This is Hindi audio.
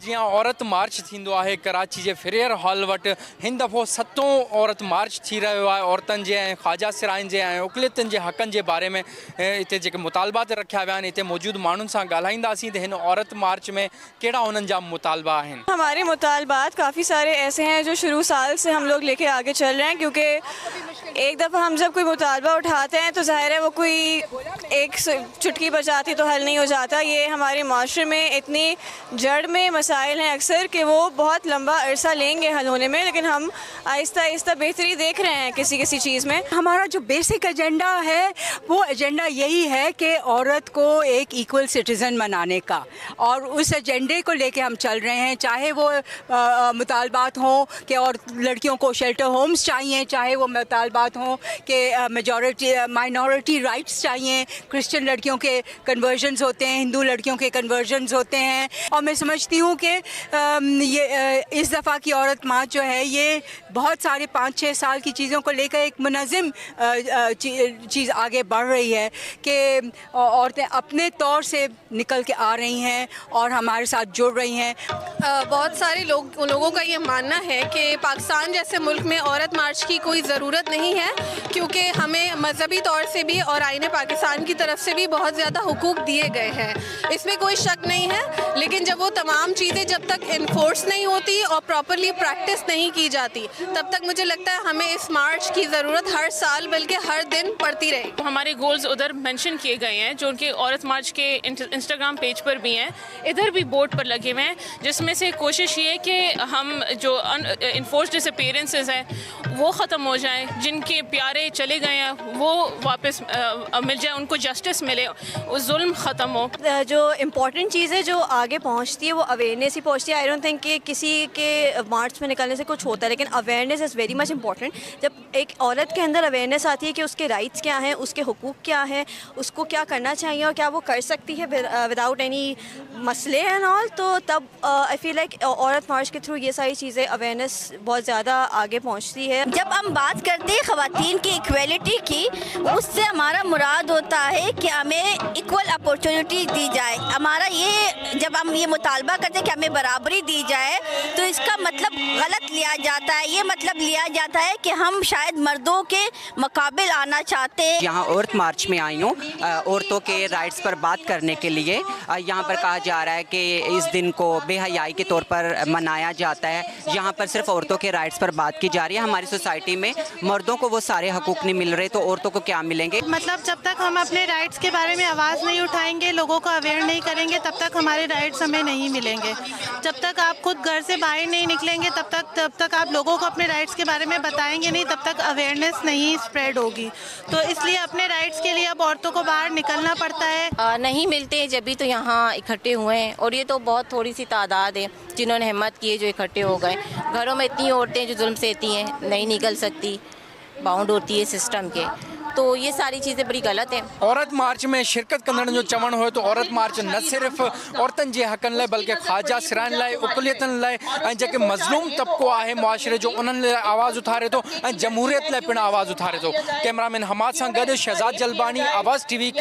जियां औरत मार्च थींदो आहे कराची जे फेरियर हॉल वटि हिन दफ़ो 7हों औरत मार्च थी रहियो आहे। औरतुनि जे ऐं ख़्वाजा सिराइन जे ऐं उकलियतुनि जे हक़नि जे बारे में हिते जेके मुतालबात रखिया विया आहिनि, हिते मौजूदु माण्हुनि सां ॻाल्हाईंदासीं त हिन औरत मार्च में कहिड़ा उन्हनि जा मुतालबा आहिनि। हमारे मुतालबात काफ़ी सारे ऐसे हैं जो शुरू साल से हम लोग लेके आगे चल रहे हैं, क्योंकि एक दफ़ा हम जब कोई मुतालबा उठाते हैं तो ज़ाहिर है वो कोई एक चुटकी बजाती तो हल नहीं हो जाता। ये हमारे माशरे में इतनी जड़ में मसाइल हैं अक्सर कि वो बहुत लंबा अरसा लेंगे हल होने में, लेकिन हम आहिस्ता आहिस्ता बेहतरी देख रहे हैं किसी किसी चीज़ में। हमारा जो बेसिक एजेंडा है वो एजेंडा यही है कि औरत को एक इक्वल सिटीज़न बनाने का, और उस एजेंडे को लेके हम चल रहे हैं। चाहे वो मुतालबात हों कि और लड़कियों को शेल्टर होम्स चाहिए, चाहे वो मुतालबात हों कि माइनॉरिटी राइट्स चाहिए, क्रिश्चियन लड़कियों के कन्वर्जन्स होते हैं, हिंदू लड़कियों के कन्वर्जन्स होते हैं। और मैं समझती हूँ कि ये इस दफ़ा की औरत मार्च जो है ये बहुत सारे 5-6 साल की चीज़ों को लेकर एक मुनज़्ज़म चीज़ आगे बढ़ रही है कि औरतें अपने तौर से निकल के आ रही हैं और हमारे साथ जुड़ रही हैं। बहुत सारे लोगों का ये मानना है कि पाकिस्तान जैसे मुल्क में औरत मार्च की कोई ज़रूरत नहीं है, क्योंकि हमें मजहबी तौर से भी और आईने पाकिस्तान की तरफ से भी बहुत ज़्यादा हुकूक दिए गए हैं, इसमें कोई शक नहीं है। लेकिन जब वो तमाम चीज़ें जब तक इन्फोर्स नहीं होती और प्रॉपरली प्रैक्टिस नहीं की जाती, तब तक मुझे लगता है हमें इस मार्च की ज़रूरत हर साल बल्कि हर दिन पड़ती रहेगी। हमारे गोल्स उधर मेंशन किए गए हैं जो उनके औरत मार्च के इंस्टाग्राम पेज पर भी हैं, इधर भी बोर्ड पर लगे हुए हैं, जिसमें से कोशिश ये है कि हम जो इन्फोर्स डिसअपीयरेंसेस हैं वो ख़त्म हो जाएं, जिनके प्यारे चले गए हैं वो वापस मिल जाए, उनको जस्टिस मिले, वो जुल्म ख़त्म हो। जो इम्पॉर्टेंट चीज़ है जो आगे पहुंचती है वो अवेयरनेस ही पहुंचती है। आई डोंट थिंक कि किसी के मार्च में निकलने से कुछ होता है, लेकिन awareness is very much important. जब एक औरत के अंदर अवेयरनेस आती है कि उसके राइट्स क्या हैं, उसके हुकूक क्या हैं, उसको क्या करना चाहिए और क्या वो कर सकती है विदाउट एनी मसले एंड ऑल, तो तब आई फील लाइक औरत मार्च के थ्रू ये सारी चीज़ें अवेयरनेस बहुत ज़्यादा आगे पहुँचती है। जब हम बात करते हैं ख़वातीन की इक्वलिटी की, उससे हमारा मुराद होता है कि हमें इक्वल अपॉर्चुनिटी दी जाए। हमारा ये जब हम ये मुतालबा करते हैं कि हमें बराबरी दी जाए, तो इसका मतलब गलत लिया जाता है। ये मतलब लिया जाता है कि हम शायद मर्दों के मुकाबिल आना चाहते हैं। यहाँ औरत मार्च में आई हूँ औरतों के राइट्स पर बात करने के लिए। यहाँ पर कहा जा रहा है कि इस दिन को बेहयाई के तौर पर मनाया जाता है। यहाँ पर सिर्फ औरतों के राइट्स पर बात की जा रही है। हमारी सोसाइटी में मर्दों को वो सारे हकूक़ नहीं मिल रहे, तो औरतों को क्या मिलेंगे? मतलब जब तक हम अपने राइट्स के बारे में आवाज़ नहीं उठाएंगे, लोगों को अवेयर नहीं करेंगे, तब तक हमारे राइट्स हमें नहीं मिलेंगे। जब तक आप खुद घर से बाहर नहीं निकलेंगे, तब तक आप लोगों को अपने राइट्स के बारे में बताएंगे नहीं, तब तक अवेयरनेस नहीं स्प्रेड होगी। तो इसलिए अपने राइट्स के लिए अब औरतों को बाहर निकलना पड़ता है। नहीं मिलते हैं जब भी तो यहाँ इकट्ठे हुए हैं, और ये तो बहुत थोड़ी सी तादाद है जिन्होंने हिम्मत की है जो इकट्ठे हो गए। घरों में इतनी औरतें जो जुल्म सहती हैं, नहीं निकल सकती, बाउंड होती है सिस्टम के, तो ये सारी चीज़ें बड़ी गलत हैं। औरत मार्च में शिरकत कंदड़ जो चवण हो तो औरत मार्च न सिर्फ़ औरतुनि जे हक़नि लाइ बल्कि ख़्वाजा सिराइन लाइ, उकलियतुनि लाइ ऐं जेके मज़लूम तबक़ो आहे मुआशिरे जो उन्हनि लाइ आवाज़ उथारे थो ऐं जमहूरियत लाइ पिणु आवाज़ उथारे थो। कैमरामैन हमाद सां गॾु शहज़ाद जलबानी, आवाज़ TV।